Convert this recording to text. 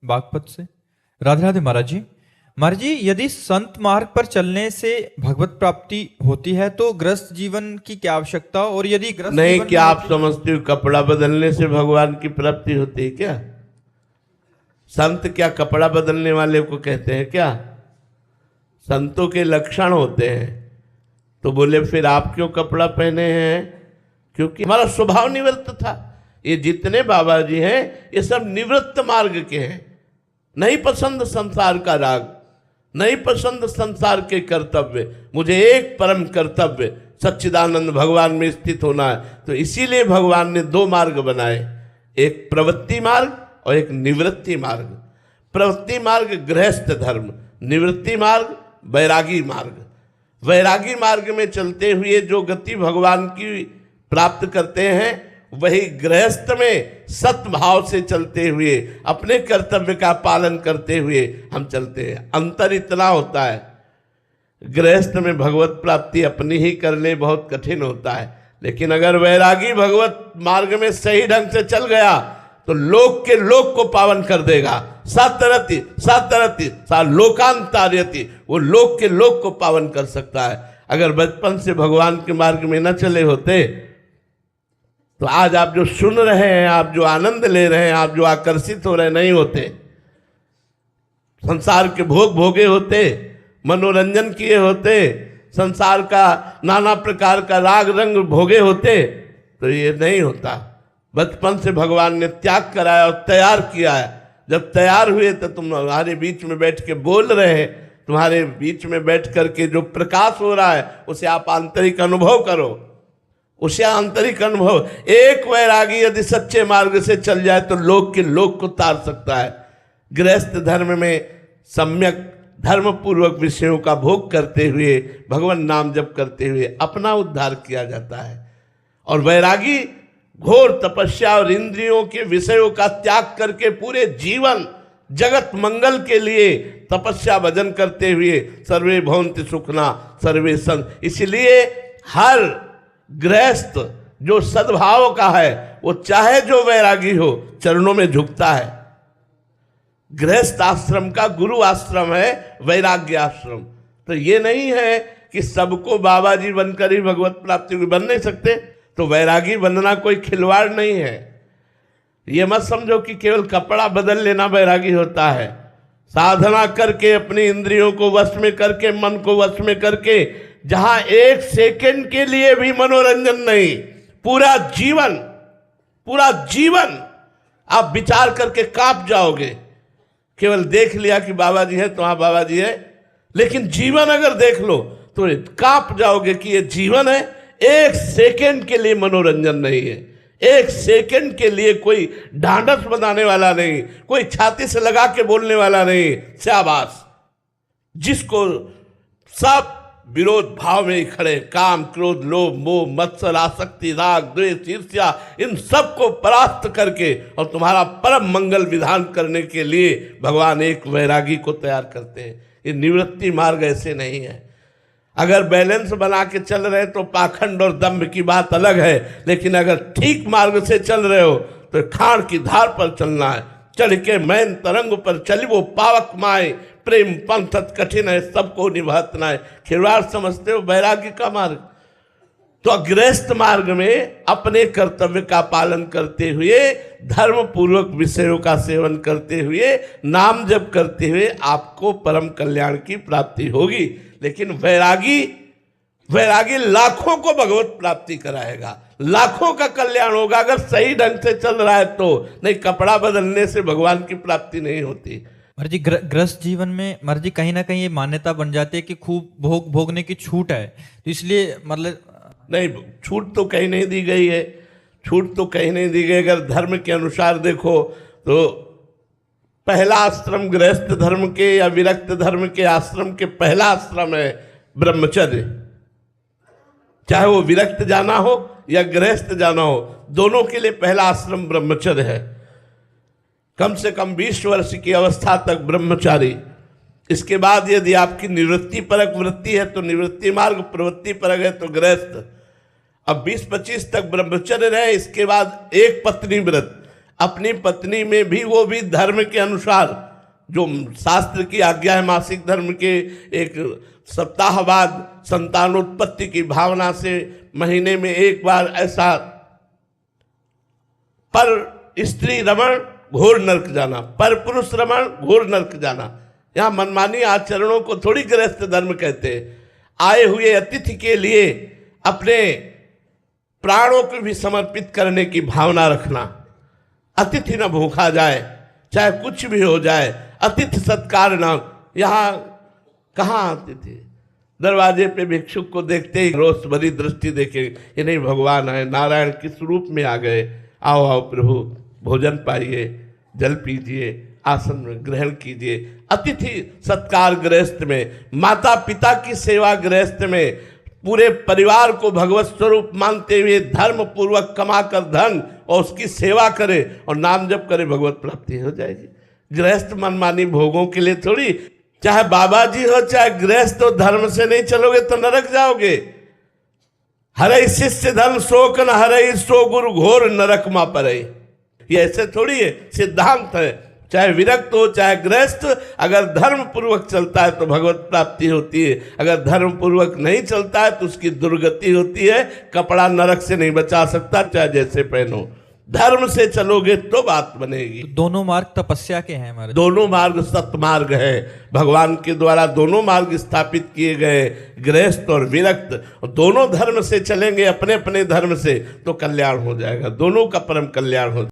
बागपत से। राधे राधे महाराज जी। महाराज जी, यदि संत मार्ग पर चलने से भगवत प्राप्ति होती है तो गृहस्थ जीवन की क्या आवश्यकता, और यदि गृहस्थ नहीं, जीवन क्या में आप समझते हो कपड़ा बदलने से भगवान की प्राप्ति होती है क्या? संत क्या कपड़ा बदलने वाले को कहते हैं क्या? संतों के लक्षण होते हैं। तो बोले फिर आप क्यों कपड़ा पहने हैं? क्योंकि हमारा स्वभाव निवृत्त था। ये जितने बाबा जी हैं ये सब निवृत्त मार्ग के हैं। नहीं पसंद संसार का राग, नहीं पसंद संसार के कर्तव्य, मुझे एक परम कर्तव्य सच्चिदानंद भगवान में स्थित होना है। तो इसीलिए भगवान ने दो मार्ग बनाए, एक प्रवृत्ति मार्ग और एक निवृत्ति मार्ग। प्रवृत्ति मार्ग गृहस्थ धर्म, निवृत्ति मार्ग वैरागी मार्ग। वैरागी मार्ग में चलते हुए जो गति भगवान की प्राप्त करते हैं, वही गृहस्थ में सत्भाव से चलते हुए अपने कर्तव्य का पालन करते हुए हम चलते हैं। अंतर इतना होता है, गृहस्थ में भगवत प्राप्ति अपनी ही करने बहुत कठिन होता है, लेकिन अगर वैरागी भगवत मार्ग में सही ढंग से चल गया तो लोक के लोक को पावन कर देगा। सातरति सातरति सा लोकांतार्यति, वो लोक के लोक को पावन कर सकता है। अगर बचपन से भगवान के मार्ग में न चले होते तो आज आप जो सुन रहे हैं, आप जो आनंद ले रहे हैं, आप जो आकर्षित हो रहे नहीं होते। संसार के भोग भोगे होते, मनोरंजन किए होते, संसार का नाना प्रकार का राग रंग भोगे होते, तो ये नहीं होता। बचपन से भगवान ने त्याग कराया और तैयार किया है। जब तैयार हुए तो तुम्हारे बीच में बैठ के बोल रहे हैं, तुम्हारे बीच में बैठ करके जो प्रकाश हो रहा है उसे आप आंतरिक अनुभव करो, उसे आंतरिक अनुभव। एक वैरागी यदि सच्चे मार्ग से चल जाए तो लोक के लोक को तार सकता है। गृहस्थ धर्म में सम्यक धर्म पूर्वक विषयों का भोग करते हुए, भगवान नाम जप करते हुए अपना उद्धार किया जाता है। और वैरागी घोर तपस्या और इंद्रियों के विषयों का त्याग करके पूरे जीवन जगत मंगल के लिए तपस्या भजन करते हुए सर्वे भवन्ति सुखना सर्वे संत। इसलिए हर गृहस्थ जो सद्भाव का है वो चाहे जो वैरागी हो चरणों में झुकता है। गृहस्थ आश्रम का गुरु आश्रम है वैराग्य आश्रम। तो ये नहीं है कि सबको बाबा जी बनकर ही भगवत प्राप्ति को बन नहीं सकते। तो वैरागी बनना कोई खिलवाड़ नहीं है। ये मत समझो कि केवल कपड़ा बदल लेना वैरागी होता है। साधना करके अपनी इंद्रियों को वश में करके, मन को वश में करके, जहां एक सेकंड के लिए भी मनोरंजन नहीं, पूरा जीवन आप विचार करके कांप जाओगे। केवल देख लिया कि बाबा जी है तो हाँ बाबा जी है, लेकिन जीवन अगर देख लो तो कांप जाओगे कि ये जीवन है। एक सेकंड के लिए मनोरंजन नहीं है, एक सेकंड के लिए कोई ढांढस बनाने वाला नहीं, कोई छाती से लगा के बोलने वाला नहीं। शाबाश, जिसको सब विरोध भाव में ही खड़े, काम क्रोध लोभ मोह मत्सर आसक्ति राग द्वेष ईर्ष्या, इन सब को परास्त करके और तुम्हारा परम मंगल विधान करने के लिए भगवान एक वैरागी को तैयार करते हैं। ये निवृत्ति मार्ग ऐसे नहीं है। अगर बैलेंस बना के चल रहे तो पाखंड और दंभ की बात अलग है, लेकिन अगर ठीक मार्ग से चल रहे हो तो खाड़ की धार पर चलना है। चढ़ के मैन तरंग पर चली वो पावक माए, प्रेम पंथत कठिन है सबको निभातना है। खिलवाड़ समझते हो वैराग्य का मार्ग? तो गृहस्थ मार्ग में अपने कर्तव्य का पालन करते हुए, धर्म पूर्वक विषयों का सेवन करते हुए, नाम जप करते हुए आपको परम कल्याण की प्राप्ति होगी। लेकिन वैरागी लाखों को भगवत प्राप्ति कराएगा, लाखों का कल्याण होगा अगर सही ढंग से चल रहा है तो। नहीं, कपड़ा बदलने से भगवान की प्राप्ति नहीं होती। महाराज जी, गृहस्थ जीवन में महाराज जी कहीं ना कहीं ये मान्यता बन जाती है कि खूब भोगने की छूट है, तो इसलिए मतलब नहीं, छूट तो कहीं नहीं दी गई है, छूट तो कहीं नहीं दी गई। अगर धर्म के अनुसार देखो तो पहला आश्रम गृहस्थ धर्म के या विरक्त धर्म के आश्रम के पहला आश्रम है ब्रह्मचर्य। चाहे वो विरक्त जाना हो या गृहस्थ जाना हो, दोनों के लिए पहला आश्रम ब्रह्मचर्य है। कम से कम 20 वर्ष की अवस्था तक ब्रह्मचारी। इसके बाद यदि आपकी निवृत्ति परक वृत्ति है तो निवृत्ति मार्ग, प्रवृत्ति परक है तो गृहस्थ। अब 20-25 तक ब्रह्मचर्य रहे, इसके बाद एक पत्नी व्रत। अपनी पत्नी में भी वो भी धर्म के अनुसार, जो शास्त्र की आज्ञा है मासिक धर्म के, एक सप्ताह बाद संतानोत्पत्ति की भावना से महीने में एक बार ऐसा, पर स्त्री रमण घोर नरक जाना, पर पुरुष रमण घोर नरक जाना। यहाँ मनमानी आचरणों को थोड़ी गृहस्थ धर्म कहते हैं। आए हुए अतिथि के लिए अपने प्राणों को भी समर्पित करने की भावना रखना। अतिथि न भूखा जाए, चाहे कुछ भी हो जाए, अतिथि सत्कार न। यहाँ कहाँ अतिथि? दरवाजे पे भिक्षुक को देखते ही रोष भरी दृष्टि देखे, ये नहीं भगवान है, नारायण किस रूप में आ गए। आओ आओ प्रभु, भोजन पाइए, जल पीजिए, आसन में ग्रहण कीजिए। अतिथि सत्कार गृहस्थ में, माता पिता की सेवा गृहस्थ में, पूरे परिवार को भगवत स्वरूप मानते हुए धर्म पूर्वक कमाकर धन और उसकी सेवा करे और नाम जप करे, भगवत प्राप्ति हो जाएगी। गृहस्थ मनमानी भोगों के लिए थोड़ी, चाहे बाबा जी हो चाहे गृहस्थ हो, धर्म से नहीं चलोगे तो नरक जाओगे। हरे शिष्य धर्म शोक न हरे, सो गुरु घोर नरक मा परे। ये ऐसे थोड़ी है, सिद्धांत है। चाहे विरक्त हो चाहे गृहस्थ, अगर धर्म पूर्वक चलता है तो भगवत प्राप्ति होती है, अगर धर्म पूर्वक नहीं चलता है तो उसकी दुर्गति होती है। कपड़ा नरक से नहीं बचा सकता, चाहे जैसे पहनो। धर्म से चलोगे तो बात बनेगी। दोनों मार्ग तपस्या के हैं हमारे, दोनों मार्ग सतमार्ग है। भगवान के द्वारा दोनों मार्ग स्थापित किए गए, गृहस्थ और विरक्त। दोनों धर्म से चलेंगे, अपने अपने धर्म से, तो कल्याण हो जाएगा, दोनों का परम कल्याण हो जाएगा।